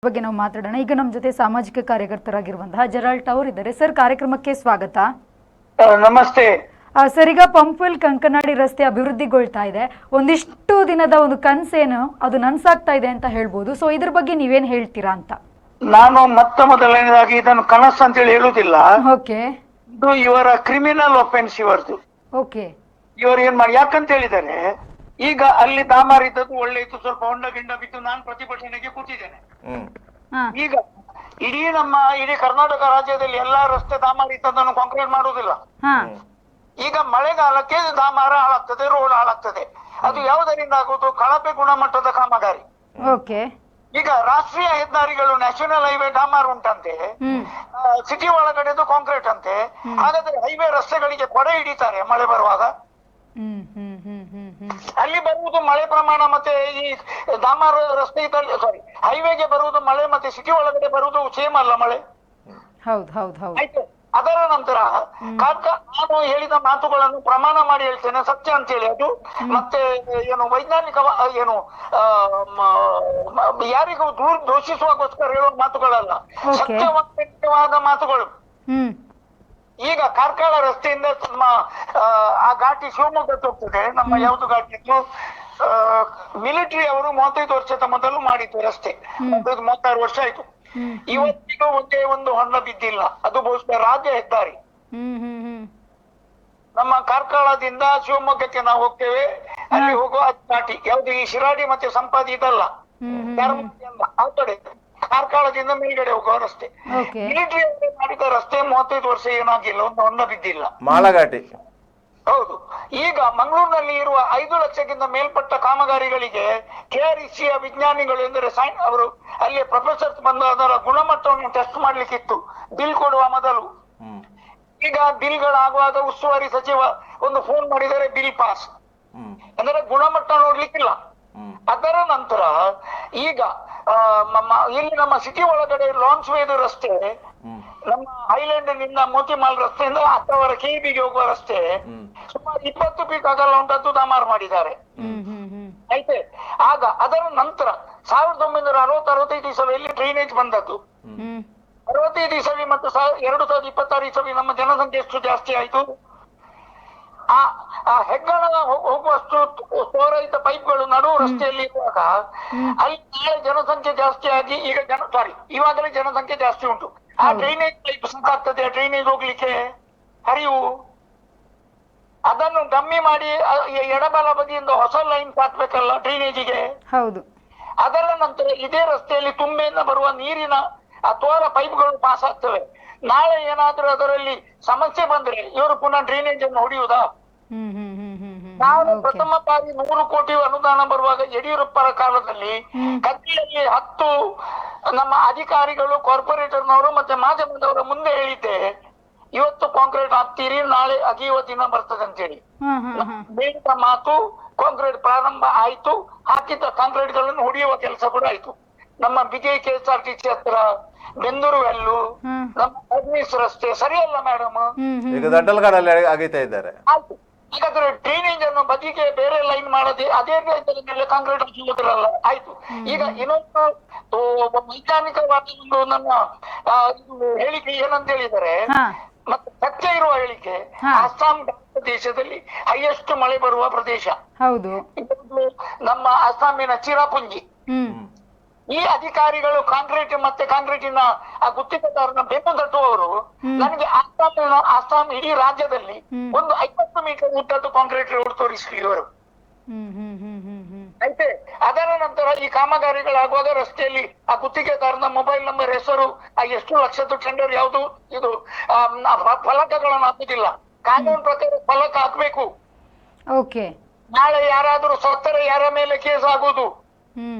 ಬಗ್ಗೆ ನಾವು ಮಾತಾಡೋಣ. ಈಗ ನಮ್ಮ ಜೊತೆ ಸಾಮಾಜಿಕ ಕಾರ್ಯಕರ್ತರಾಗಿರುವಂತಹ ಜೆರಾಲ್ಡ್ ಅವರು ಇದ್ದಾರೆ. ಸರ್, ಕಾರ್ಯಕ್ರಮಕ್ಕೆ ಸ್ವಾಗತ. ನಮಸ್ತೆ ಸರ್, ಈಗ ಪಂಪ್ವೆಲ್ ಕಂಕನಾಡಿ ರಸ್ತೆ ಅಭಿವೃದ್ಧಿಗೊಳ್ತಾ ಇದೆ. ಒಂದಿಷ್ಟು ದಿನದ ಒಂದು ಕನಸೇನು ಅದು ನನ್ಸಾಗ್ತಾ ಇದೆ ಅಂತ ಹೇಳ್ಬೋದು. ಸೊ ಇದ್ರ ಬಗ್ಗೆ ನೀವೇನ್ ಹೇಳ್ತೀರಾ ಅಂತ. ನಾನು ಮೊದಲನೇದಾಗಿ ಇದನ್ನು ಕನಸು ಅಂತೇಳಿ ಹೇಳುವುದಿಲ್ಲ. ಓಕೆ, ಇದು ಇವರ ಕ್ರಿಮಿನಲ್ ಒಫೆನ್ಸ್ ಇವರದು. ಓಕೆ, ಇವರು ಏನ್ ಮಾಡಿ, ಯಾಕಂತ ಹೇಳಿದರೆ ಈಗ ಅಲ್ಲಿ ದಾಮಾರ್ ಇದ್ದದ್ದು ಒಳ್ಳೆ ಇತ್ತು, ಸ್ವಲ್ಪ ಹೊಂಡ ಗಿಂಡ ಬಿದ್ದು ನಾನು ಪ್ರತಿಭಟನೆಗೆ ಕೂತಿದ್ದೇನೆ. ಈಗ ಇಡೀ ಕರ್ನಾಟಕ ರಾಜ್ಯದಲ್ಲಿ ಎಲ್ಲಾ ರಸ್ತೆ ದಾಮಾರ್ ಇದ್ದದನ್ನು ಕಾಂಕ್ರೀಟ್ ಮಾಡುವುದಿಲ್ಲ. ಈಗ ಮಳೆಗಾಲಕ್ಕೆ ದಾಮಾರ ಹಾಳಾಗ್ತದೆ, ರೋಡ್ ಹಾಳಾಗ್ತದೆ. ಅದು ಯಾವುದರಿಂದ ಆಗುವುದು? ಕಳಪೆ ಗುಣಮಟ್ಟದ ಕಾಮಗಾರಿ. ಓಕೆ, ಈಗ ರಾಷ್ಟ್ರೀಯ ಹೆದ್ದಾರಿಗಳು ನ್ಯಾಷನಲ್ ಹೈವೇ ಡಾಮಾರ್ ಉಂಟಂತೆ, ಸಿಟಿ ಒಳಗಡೆದು ಕಾಂಕ್ರೀಟ್ ಅಂತೆ. ಹಾಗಾದ್ರೆ ಹೈವೇ ರಸ್ತೆಗಳಿಗೆ ಕೊಡೆ ಹಿಡಿತಾರೆ ಮಳೆ ಬರುವಾಗ. ಅಲ್ಲಿ ಬರುವುದು ಮಳೆ ಪ್ರಮಾಣ ಮತ್ತೆ ಈ ಡಾಮಾರ್ ರಸ್ತೆ ಹೈವೇಗೆ ಬರುವುದು ಮಳೆ ಮತ್ತೆ ಸಿಟಿ ಒಳಗಡೆ ಬರುವುದು ಸೇಮ್ ಅಲ್ಲ ಮಳೆ. ಆಯ್ತು. ಅದರ ನಂತರ ನಾನು ಹೇಳಿದ ಮಾತುಗಳನ್ನು ಪ್ರಮಾಣ ಮಾಡಿ ಹೇಳ್ತೇನೆ, ಸತ್ಯ ಅಂತ ಹೇಳಿ. ಅದು ಮತ್ತೆ ಏನು ವೈಜ್ಞಾನಿಕ ಏನು ಯಾರಿಗೂ ದೂಷಿಸುವಾಗೋಸ್ಕರ ಹೇಳುವ ಮಾತುಗಳಲ್ಲ, ಸತ್ಯವಾದ ಮಾತುಗಳು. ಈಗ ಕಾರ್ಕಳ ರಸ್ತೆಯಿಂದ ಆ ಘಾಟಿ ಶಿವಮೊಗ್ಗಕ್ಕೆ ಹೋಗ್ತದೆ. ನಮ್ಮ ಯಾವ್ದು ಘಾಟಿ ಇತ್ತು? ಮಿಲಿಟರಿ ಅವರು 35 ವರ್ಷದ ಮೊದಲು ಮಾಡಿತ್ತು ರಸ್ತೆ. 36 ವರ್ಷ ಆಯ್ತು. ಇವತ್ತಿಗೂ ಒಂದೇ ಒಂದು ಹೊಂಡ ಬಿದ್ದಿಲ್ಲ. ಅದು ಬಹುಶಃ ರಾಜ್ಯ ಹೆದ್ದಾರಿ. ನಮ್ಮ ಕಾರ್ಕಳದಿಂದ ಶಿವಮೊಗ್ಗಕ್ಕೆ ನಾವು ಹೋಗ್ತೇವೆ, ಅಲ್ಲಿ ಹೋಗುವ ಘಾಟಿ ಯಾವ್ದು? ಈ ಶಿರಾಡಿ ಮತ್ತೆ ಸಂಪಾದಿ ಇದಲ್ಲ, ಆ ಕಡೆ ಕಾರ್ಕಳದಿಂದ ಮೇಲ್ಗಡೆ ಹೋಗುವ ರಸ್ತೆ. ಮಿಲಿಟರಿ ಮಾಡಿದ ರಸ್ತೆ 35 ವರ್ಷ ಏನಾಗಿಲ್ಲ, ಒಂದು ಹೊಂಡ ಬಿದ್ದಿಲ್ಲ. ಮಾಳಘಾಟಿ. ಹೌದು. ಈಗ ಮಂಗಳೂರಿನಲ್ಲಿ ಇರುವ 5 ಲಕ್ಷಕ್ಕಿಂತ ಮೇಲ್ಪಟ್ಟ ಕಾಮಗಾರಿಗಳಿಗೆ KRECಯ ವಿಜ್ಞಾನಿಗಳು ಎಂದರೆ ಅವರು ಅಲ್ಲಿ ಪ್ರೊಫೆಸರ್ಸ್ ಬಂದು ಅದರ ಗುಣಮಟ್ಟವನ್ನು ಟೆಸ್ಟ್ ಮಾಡ್ಲಿಕ್ಕಿತ್ತು ಬಿಲ್ ಕೊಡುವ ಮೊದಲು. ಈಗ ಬಿಲ್ಗಳಾಗುವಾಗ ಉಸ್ತುವಾರಿ ಸಚಿವ ಒಂದು ಫೋನ್ ಮಾಡಿದರೆ ಬಿಲ್ ಪಾಸ್, ಅಂದ್ರೆ ಗುಣಮಟ್ಟ ನೋಡ್ಲಿಕ್ಕಿಲ್ಲ. ಅದರ ನಂತರ ಈಗ ಇಲ್ಲಿ ನಮ್ಮ ಸಿಟಿ ಒಳಗಡೆ ಲಾಂಚ್ ವೇದು ರಸ್ತೆ, ನಮ್ಮ ಐಲ್ಯಾಂಡ್ ನಿಂದ ಮೋತಿಮಾಲ್ ರಸ್ತೆಯಿಂದ ಅಥವಾ KEBಗೆ ಹೋಗುವ ರಸ್ತೆ ಸುಮಾರು 20 ಫೀಟ್ ಅಗಲ ಉಂಟದ್ದು ದಾಮಾರ್ ಮಾಡಿದ್ದಾರೆ. ಆಯ್ತೆ. ಆಗ ಅದರ ನಂತರ 1960-65 ಇಸವಿಯಲ್ಲಿ ಡ್ರೈನೇಜ್ ಬಂದದ್ದು. 65 ಇಸವಿ ಮತ್ತು 2026 ಇಸವಿ ನಮ್ಮ ಜನಸಂಖ್ಯೆ ಎಷ್ಟು ಜಾಸ್ತಿ ಆಯ್ತು. ಆ ಹೆಗ್ಗಣ ಹೋಗುವಷ್ಟು ಸೋರೈತ ಪೈಪ್ಗಳು ನಡುವು ರಸ್ತೆಯಲ್ಲಿ ಇರುವಾಗ ಅಲ್ಲಿ ನಾಳೆ ಜನಸಂಖ್ಯೆ ಜಾಸ್ತಿ ಆಗಿ ಇವಾಗಲೇ ಜನಸಂಖ್ಯೆ ಜಾಸ್ತಿ ಉಂಟು. ಆ ಡ್ರೈನೇಜ್ ಪೈಪ್ ಸಾಕಾಗ್ತದೆ, ಆ ಡ್ರೈನೇಜ್ ಹೋಗ್ಲಿಕ್ಕೆ ಹರಿವು. ಅದನ್ನು ಡಮ್ಮಿ ಮಾಡಿ ಎಡಬಲ ಬದಿಯಿಂದ ಹೊಸ ಲೈನ್ ಹಾಕ್ಬೇಕಲ್ಲ ಡ್ರೈನೇಜಿಗೆ. ಹೌದು. ಅದರ ನಂತರ ಇದೇ ರಸ್ತೆಯಲ್ಲಿ ತುಂಬೆಯಿಂದ ಬರುವ ನೀರಿನ ಆ ತೋರ ಪೈಪ್ಗಳು ಪಾಸ್ ಆಗ್ತವೆ. ನಾಳೆ ಏನಾದ್ರೂ ಅದರಲ್ಲಿ ಸಮಸ್ಯೆ ಬಂದ್ರೆ ಇವರು ಪುನಃ ಡ್ರೈನೇಜ್ ಅನ್ನು ಹೊಡೆಯುವುದಾ? ನಾನು ಪ್ರಥಮ ಬಾರಿ 100 ಕೋಟಿ ಅನುದಾನ ಬರುವಾಗ ಯಡಿಯೂರಪ್ಪರ ಕಾಲದಲ್ಲಿ ಕದ್ದಿಯಲ್ಲಿ 10 ನಮ್ಮ ಅಧಿಕಾರಿಗಳು, ಕಾರ್ಪೊರೇಟರ್ನವರು ಮತ್ತೆ ಮಾಧ್ಯಮದವರ ಮುಂದೆ ಹೇಳಿದ್ದೆ, ಇವತ್ತು ಕಾಂಕ್ರೀಟ್ ಹಾಕ್ತೀರಿ, ನಾಳೆ ಅಗಿಯುವ ದಿನ ಬರ್ತದೆ ಅಂತೇಳಿ. ಹೇಳಿದ ಮಾತು ಕಾಂಕ್ರೀಟ್ ಪ್ರಾರಂಭ ಆಯ್ತು. ಹಾಕಿದ್ದ ಕಾಂಕ್ರೀಟ್ ಗಳನ್ನು ಹೊಡೆಯುವ ಕೆಲಸ ಕೂಡ ಆಯ್ತು. ನಮ್ಮ ಬಿಜೈ KSRTC ಹತ್ರ ಬೆಂದೂರುವೆಲ್ಲು, ನಮ್ಮ ಅಗ್ನಿಸ್ ರಸ್ತೆ ಸರಿಯಲ್ಲ ಮೇಡಮ್. ಈಗ ದಡ್ಡಲ್ಗಾಡಲ್ಲಿ ಅಗಿತಾ ಇದ್ದಾರೆ. ಆಯ್ತು. ಹಾಗಾದ್ರೆ ಡ್ರೈನೇಜ್ ಅನ್ನು ಬದಿಗೆ ಬೇರೆ ಲೈನ್ ಮಾಡದೆ ಅದೇ ಮೇಲೆ ಕಾಂಕ್ರೀಟ್ ಹಾಕುವುದಿರಲ್ಲ. ಆಯ್ತು. ಈಗ ಇನ್ನೊಂದು ವೈಜ್ಞಾನಿಕವಾದ ಒಂದು ನನ್ನ ಹೇಳಿಕೆ ಏನಂತ ಹೇಳಿದರೆ, ಮತ್ತೆ ಸತ್ಯ ಇರುವ ಹೇಳಿಕೆ, ಅಸ್ಸಾಂ ದೇಶದಲ್ಲಿ ಹೈಯೆಸ್ಟ್ ಮಳೆ ಬರುವ ಪ್ರದೇಶ. ಹೌದು. ನಮ್ಮ ಅಸ್ಸಾಮಿನ ಚಿರಾಪುಂಜಿ. ಈ ಅಧಿಕಾರಿಗಳು ಕಾಂಕ್ರೀಟ್ ಮತ್ತೆ ಕಾಂಕ್ರೀಟಿನ ಆ ಗುತ್ತಿಗೆದಾರನ ಬೆನ್ನು ತಟ್ಟುವವರು ನನಗೆ ಅಸ್ಸಾಂ ಇಡೀ ರಾಜ್ಯದಲ್ಲಿ ಒಂದು 50 ಮೀಟರ್ ಉದ್ದದ್ದು ಕಾಂಕ್ರೀಟ್ ರೋಡ್ ತೋರಿಸಿ ಇವರು. ಆಯ್ತೆ. ಅದರ ನಂತರ ಈ ಕಾಮಗಾರಿಗಳಾಗುವಾಗ ರಸ್ತೆಯಲ್ಲಿ ಆ ಗುತ್ತಿಗೆದಾರನ ಮೊಬೈಲ್ ನಂಬರ್, ಹೆಸರು, ಎಷ್ಟು ಲಕ್ಷದ ಟೆಂಡರ್ ಯಾವುದು, ಇದು ಫಲಕಗಳನ್ನು ಹಾಕುದಿಲ್ಲ. ಕಾನೂನು ಪ್ರಕಾರ ಫಲಕ ಹಾಕ್ಬೇಕು. ನಾಳೆ ಯಾರಾದ್ರೂ ಸತ್ತರೆ ಯಾರ ಮೇಲೆ ಕೇಸ್ ಆಗುವುದು.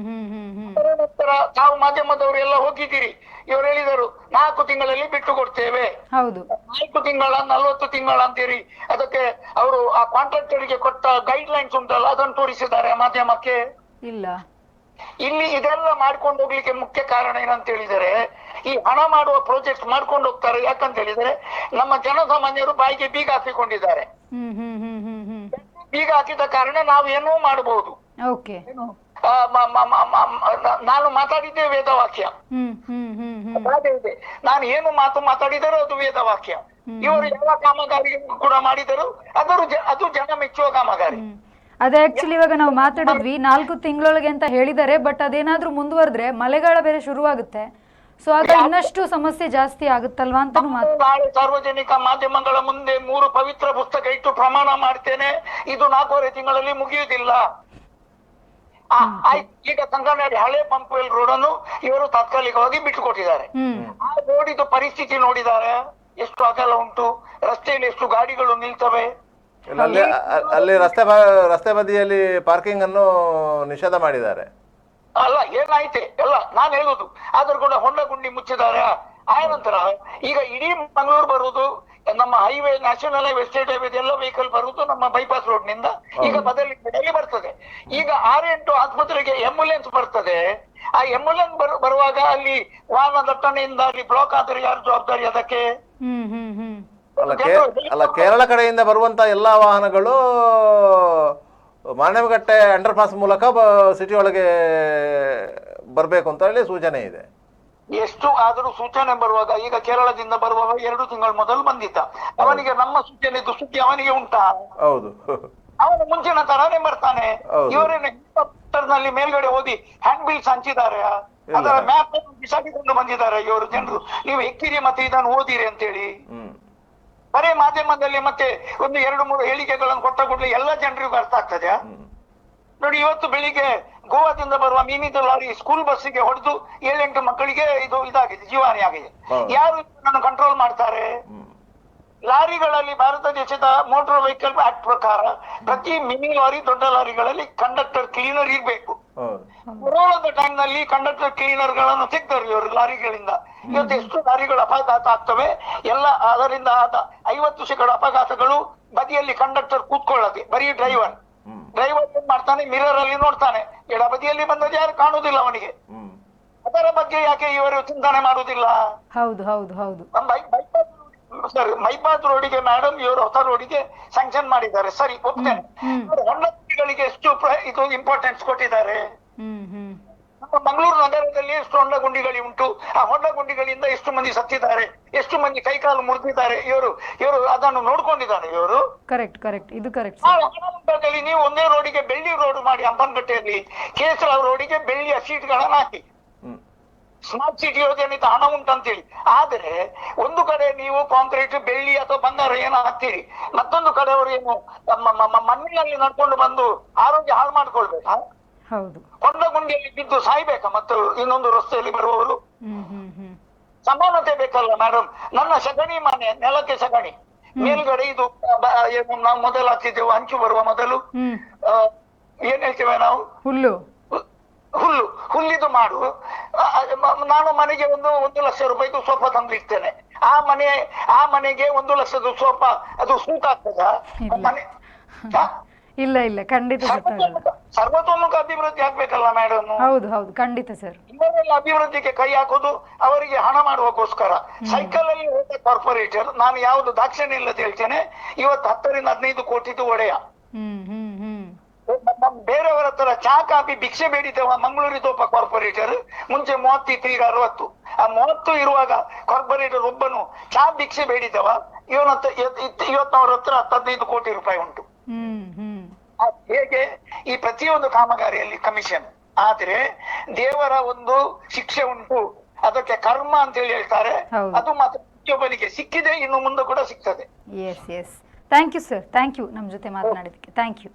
ಅದರ ನಂತರ ತಾವು ಮಾಧ್ಯಮದವರು ಎಲ್ಲ ಹೋಗಿದ್ದೀರಿ, ಇವರು ಹೇಳಿದರು 4 ತಿಂಗಳಲ್ಲಿ ಬಿಟ್ಟು ಕೊಡ್ತೇವೆ. 4 ತಿಂಗಳ 40 ತಿಂಗಳ ಅಂತೇಳಿ ಅದಕ್ಕೆ ಅವರು ಆ ಕಾಂಟ್ರಾಕ್ಟರ್ಗೆ ಕೊಟ್ಟ ಗೈಡ್ ಲೈನ್ಸ್ ಉಂಟಲ್ಲ, ಅದನ್ನು ತೋರಿಸಿದ್ದಾರೆ ಮಾಧ್ಯಮಕ್ಕೆ. ಇಲ್ಲ. ಇಲ್ಲಿ ಇದೆಲ್ಲ ಮಾಡ್ಕೊಂಡು ಹೋಗ್ಲಿಕ್ಕೆ ಮುಖ್ಯ ಕಾರಣ ಏನಂತ ಹೇಳಿದರೆ, ಈ ಹಣ ಮಾಡುವ ಪ್ರಾಜೆಕ್ಟ್ ಮಾಡ್ಕೊಂಡು ಹೋಗ್ತಾರೆ. ಯಾಕಂತ ಹೇಳಿದರೆ ನಮ್ಮ ಜನಸಾಮಾನ್ಯರು ಬಾಯಿಗೆ ಬೀಗ ಹಾಕಿಕೊಂಡಿದ್ದಾರೆ. ಬೀಗ ಹಾಕಿದ ಕಾರಣ ನಾವು ಏನೂ ಮಾಡಬಹುದು. ನಾನು ಮಾತಾಡಿದ್ದೆ ವೇದವಾಕ್ಯ. ಹ್ಮ್ ಹ್ಮ್ ಹ್ಮ್ ಹ್ಮ್ ಅದೇ ಇದೆ, ನಾನು ಏನು ಮಾತು ಮಾತಾಡಿದರೂ ಅದು ವೇದವಾಕ್ಯ. ಇವರು ಯಾವ ಕಾಮಗಾರಿ ಕೂಡ ಮಾಡಿದರು ಅದು ಜನ ಮೆಚ್ಚುವ ಕಾಮಗಾರಿ. ಅದೇ ಆಕ್ಚುಲಿ ಇವಾಗ ನಾವು ಮಾತಾಡಿದ್ವಿ 4 ತಿಂಗಳೊಳಗೆ ಅಂತ ಹೇಳಿದ್ದಾರೆ, ಬಟ್ ಅದೇನಾದ್ರೂ ಮುಂದುವರೆದ್ರೆ ಮಳೆಗಾಲ ಬೇರೆ ಶುರುವಾಗುತ್ತೆ, ಸೊ ಆಗ ಇನ್ನಷ್ಟು ಸಮಸ್ಯೆ ಜಾಸ್ತಿ ಆಗುತ್ತಲ್ವಾ ಅಂತ ನಾಳೆ ಸಾರ್ವಜನಿಕ ಮಾಧ್ಯಮಗಳ ಮುಂದೆ 3 ಪವಿತ್ರ ಪುಸ್ತಕ ಇಟ್ಟು ಪ್ರಮಾಣ ಮಾಡ್ತೇನೆ, ಇದು 4.5 ತಿಂಗಳಲ್ಲಿ ಮುಗಿಯುವುದಿಲ್ಲ. ಈಗ ಕಂಕನಾಡಿ ಹಳೆ ಪಂಪ್ವೆಲ್ ರೋಡ್ ಅನ್ನು ಇವರು ತಾತ್ಕಾಲಿಕವಾಗಿ ಬಿಟ್ಟುಕೊಟ್ಟಿದ್ದಾರೆ. ಆ ರೋಡಿದು ಪರಿಸ್ಥಿತಿ ನೋಡಿದ್ದಾರೆ, ಎಷ್ಟು ಅಗಲ ಉಂಟು, ರಸ್ತೆಯಲ್ಲಿ ಎಷ್ಟು ಗಾಡಿಗಳು ನಿಲ್ತವೆ. ಅಲ್ಲಿ ರಸ್ತೆ ಬದಿಯಲ್ಲಿ ಪಾರ್ಕಿಂಗ್ ಅನ್ನು ನಿಷೇಧ ಮಾಡಿದ್ದಾರೆ. ಅಲ್ಲ ಏನಾಯ್ತೆ ಎಲ್ಲ ನಾನು ಹೇಳುದು, ಆದ್ರೂ ಕೂಡ ಹೊಂಡ ಗುಂಡಿ ಮುಚ್ಚಿದ್ದಾರೆ. ಆನಂತರ ಈಗ ಇಡೀ ಮಂಗಳೂರು ಬರುವುದು, ನಮ್ಮ highway, national highway, state highway ಎಲ್ಲ ವೆಹಿಕಲ್ ಬರುವುದು ನಮ್ಮ ಬೈಪಾಸ್ ರೋಡ್ ನಿಂದ ಈಗ ಬದಲಿ ಬರ್ತದೆ. ಈಗ 6-8 ಆಸ್ಪತ್ರೆಗೆ ಆಂಬ್ಯುಲೆನ್ಸ್ ಬರ್ತದೆ. ಆ ಆಂಬ್ಯುಲೆನ್ಸ್ ಬರುವಾಗ ಅಲ್ಲಿ ವಾಹನ ದಟ್ಟಣೆಯಿಂದ ಅಲ್ಲಿ ಬ್ಲಾಕ್ ಆದರೆ ಯಾರು ಜವಾಬ್ದಾರಿ ಅದಕ್ಕೆ? ಅಲ್ಲ, ಕೇರಳ ಕಡೆಯಿಂದ ಬರುವಂತ ಎಲ್ಲಾ ವಾಹನಗಳು ಮಾನವಗಟ್ಟೆ ಅಂಡರ್ ಪಾಸ್ ಮೂಲಕ ಸಿಟಿ ಒಳಗೆ ಬರ್ಬೇಕು ಅಂತ ಹೇಳಿ ಸೂಚನೆ ಇದೆ. ಎಷ್ಟು ಆದರೂ ಸೂಚನೆ ಬರುವಾಗ, ಈಗ ಕೇರಳದಿಂದ ಬರುವಾಗ 2 ತಿಂಗಳ ಮೊದಲು ಬಂದಿದ್ದ, ಅವನಿಗೆ ನಮ್ಮ ಸೂಚನೆ ದುಸುದ್ದಿ ಅವನಿಗೆ ಉಂಟಾ? ಹೌದು, ಅವನು ಮುಂಚಿನ ತರಾನೇ ಬರ್ತಾನೆ. ಇವರೇನು ಹೆಲಿಕಾಪ್ಟರ್ನಲ್ಲಿ ಮೇಲ್ಗಡೆ ಓದಿ ಹ್ಯಾಂಡ್ ಬಿಲ್ಸ್ ಹಂಚಿದ್ದಾರೆ, ಅದರ ಮ್ಯಾಪ್ ಬಿಸಾಕಿಕೊಂಡು ಬಂದಿದ್ದಾರೆ ಇವರು ಜನರು. ನೀವು ಎಕ್ಕಿರಿ ಮತ್ತೆ ಇದನ್ನು ಓದಿರಿ ಅಂತೇಳಿ ಬರೇ ಮಾಧ್ಯಮದಲ್ಲಿ ಮತ್ತೆ 1-2-3 ಹೇಳಿಕೆಗಳನ್ನು ಕೊಟ್ಟ ಕೂಡಲೇ ಎಲ್ಲ ಜನರಿಗೂ ಅರ್ಥ ಆಗ್ತದೆ. ನೋಡಿ, ಇವತ್ತು ಬೆಳಿಗ್ಗೆ ಗೋವಾದಿಂದ ಬರುವ ಮಿನಿದ ಲಾರಿ ಸ್ಕೂಲ್ ಬಸ್ಸಿಗೆ ಹೊಡೆದು 7-8 ಮಕ್ಕಳಿಗೆ ಇದಾಗಿದೆ, ಜೀವಾಣಿ ಆಗಿದೆ. ಯಾರು ಇದನ್ನು ಕಂಟ್ರೋಲ್ ಮಾಡ್ತಾರೆ? ಲಾರಿಗಳಲ್ಲಿ ಭಾರತ ದೇಶದ ಮೋಟಾರ್ ವೆಹಿಕಲ್ ಆಕ್ಟ್ ಪ್ರಕಾರ ಪ್ರತಿ ಮಿನಿ ಲಾರಿ, ದೊಡ್ಡ ಲಾರಿಗಳಲ್ಲಿ ಕಂಡಕ್ಟರ್ ಕ್ಲೀನರ್ ಇರ್ಬೇಕು. ಕೊರೋನಾದ ಟೈಮ್ ನಲ್ಲಿ ಕಂಡಕ್ಟರ್ ಕ್ಲೀನರ್ ಗಳನ್ನು ತೆಗ್ದರು ಇವರು ಲಾರಿಗಳಿಂದ. ಇವತ್ತು ಎಷ್ಟು ಲಾರಿಗಳು ಅಪಘಾತ ಆಗ್ತವೆ ಎಲ್ಲ. ಅದರಿಂದ ಆದ 50% ಅಪಘಾತಗಳು ಬದಿಯಲ್ಲಿ ಕಂಡಕ್ಟರ್ ಕೂತ್ಕೊಳ್ಳದೆ, ಬರೀ ಡ್ರೈವರ್ ಏನ್ ಮಾಡ್ತಾನೆ, ಮಿರರ್ ಅಲ್ಲಿ ನೋಡ್ತಾನೆ, ಎಡ ಬದಿಯಲ್ಲಿ ಬಂದದ್ದು ಯಾರು ಕಾಣುದಿಲ್ಲ ಅವನಿಗೆ. ಅದರ ಬಗ್ಗೆ ಯಾಕೆ ಇವರು ಚಿಂತನೆ ಮಾಡುವುದಿಲ್ಲ? ಹೌದು ಹೌದು ಹೌದು. ಬೈಪಾಸ್ ರೋಡಿಗೆ ಮೇಡಮ್ ಇವರು ಹೊಸ ರೋಡಿಗೆ ಸ್ಯಾಂಕ್ಷನ್ ಮಾಡಿದ್ದಾರೆ, ಸರಿ ಒಪ್ತೇನೆ. ಹೊಂಡಗಳಿಗೆ ಎಷ್ಟು ಇದು ಇಂಪಾರ್ಟೆನ್ಸ್ ಕೊಟ್ಟಿದ್ದಾರೆ. ನಮ್ಮ ಮಂಗಳೂರು ನಗರದಲ್ಲಿ ಎಷ್ಟು ಹೊಂಡ ಗುಂಡಿಗಳು ಉಂಟು, ಆ ಹೊಂಡ ಗುಂಡಿಗಳಿಂದ ಎಷ್ಟು ಮಂದಿ ಸತ್ತಿದ್ದಾರೆ, ಎಷ್ಟು ಮಂದಿ ಕೈಕಾಲು ಮುರಿದಿದ್ದಾರೆ, ಇವರು ಅದನ್ನು ನೋಡ್ಕೊಂಡಿದ್ದಾರೆ ಇವರು. ಕರೆಕ್ಟ್ ಕರೆಕ್ಟ್, ಇದು ಕರೆಕ್ಟ್. ನೀವು ಒಂದೇ ರೋಡಿಗೆ ಬೆಳ್ಳಿ ರೋಡ್ ಮಾಡಿ, ಹಂಪನಕಟ್ಟೆಯಲ್ಲಿ ಕೇಸರ ರೋಡಿಗೆ ಬೆಳ್ಳಿಯ ಸೀಟ್ಗಳನ್ನು ಹಾಕಿ, ಸ್ಮಾರ್ಟ್ ಸಿಟಿ ಯೋಜನೆಯಿಂದ ಹಣ ಉಂಟಂತೇಳಿ. ಆದ್ರೆ ಒಂದು ಕಡೆ ನೀವು ಕಾಂಕ್ರೀಟ್, ಬೆಳ್ಳಿ ಅಥವಾ ಬಂಗಾರ ಏನೋ ಹಾಕ್ತೀರಿ, ಮತ್ತೊಂದು ಕಡೆ ಅವರು ಏನು ಮಣ್ಣಿನಲ್ಲಿ ನಡ್ಕೊಂಡು ಬಂದು ಆರೋಗ್ಯ ಹಾಳು ಮಾಡ್ಕೊಳ್ಬೇಕಾ? ಹೌದು. ಕೊಂಡ ಗುಂಡಿಯಲ್ಲಿ ಬಿದ್ದು ಸಾಯ್ಬೇಕಾ? ಮತ್ತು ಇನ್ನೊಂದು ರಸ್ತೆಯಲ್ಲಿ ಬರುವವರು ಸಮಾನತೆ ಬೇಕಲ್ಲ ಮೇಡಮ್. ನನ್ನ ಸಗಣಿ ಮನೆ ನೆಲಕ್ಕೆ ಸಗಣಿ, ಮೇಲ್ಗಡೆ ಇದು ನಾವು ಮೊದಲು ಹಾಕ್ತಿದ್ದೆವು, ಹಂಚು ಬರುವ ಮೊದಲು ಏನ್ ಹೇಳ್ತೇವೆ ನಾವು, ಹುಲ್ಲಿದು ಮಾಡು. ನಾನು ಮನೆಗೆ 1 ಲಕ್ಷ ರೂಪಾಯಿದು ಸೋಫಾ ತಂದಿರ್ತೇನೆ. ಆ ಮನೆಗೆ 1 ಲಕ್ಷದ ಸೋಫಾ ಅದು ಸೂಟ್ ಆಗ್ತದ? ಮನೆ ಇಲ್ಲ ಇಲ್ಲ, ಖಂಡಿತ ಸರ್ವತೋಮುಖ ಅಭಿವೃದ್ಧಿ ಆಗ್ಬೇಕಲ್ಲ ಮೇಡಮ್. ಹೌದು ಹೌದು, ಖಂಡಿತ ಸರ್. ಇವರೆಲ್ಲ ಅಭಿವೃದ್ಧಿಗೆ ಕೈ ಹಾಕೋದು ಅವರಿಗೆ ಹಣ ಮಾಡುವಕ್ಕೋಸ್ಕರ. ಸೈಕಲ್ ಅಲ್ಲಿ ಹೋದ ಕಾರ್ಪೊರೇಟರ್, ನಾನು ಯಾವ್ದು ದಾಕ್ಷಿಣ್ಯ ಇಲ್ಲದ ಹೇಳ್ತೇನೆ, ಇವತ್ತು 10-15 ಕೋಟಿದು ಒಡೆಯ. ಬೇರೆಯವರ ಹತ್ರ ಚಾ ಕಾಫಿ ಭಿಕ್ಷೆ ಬೇಡಿದವ ಮಂಗಳೂರಿದ ಒಬ್ಬ ಕಾರ್ಪೊರೇಟರ್, ಮುಂಚೆ 30 ಈಗ 60. ಆ 30 ಇರುವಾಗ ಕಾರ್ಪೊರೇಟರ್ ಒಬ್ಬನು ಚಾ ಭಿಕ್ಷೆ ಬೇಡಿದವ, ಇವತ್ತು ಅವ್ರ ಹತ್ರ 15 ಕೋಟಿ ರೂಪಾಯಿ ಉಂಟು. ಹೇಗೆ ಈ ಪ್ರತಿಯೊಂದು ಕಾಮಗಾರಿಯಲ್ಲಿ ಕಮಿಷನ್. ಆದ್ರೆ ದೇವರ ಒಂದು ಶಿಕ್ಷೆ ಉಂಟು, ಅದಕ್ಕೆ ಕರ್ಮ ಅಂತ ಹೇಳಿ ಹೇಳ್ತಾರೆ. ಅದು ಮಾತ್ರ ಪ್ರತಿಯೊಬ್ಬನಿಗೆ ಸಿಕ್ಕಿದೆ, ಇನ್ನು ಮುಂದೆ ಕೂಡ ಸಿಗ್ತದೆ. Yes yes, thank you sir, thank you ನಮ್ಮ ಜೊತೆ ಮಾತನಾಡಿದಕ್ಕೆ, ಥ್ಯಾಂಕ್ ಯು.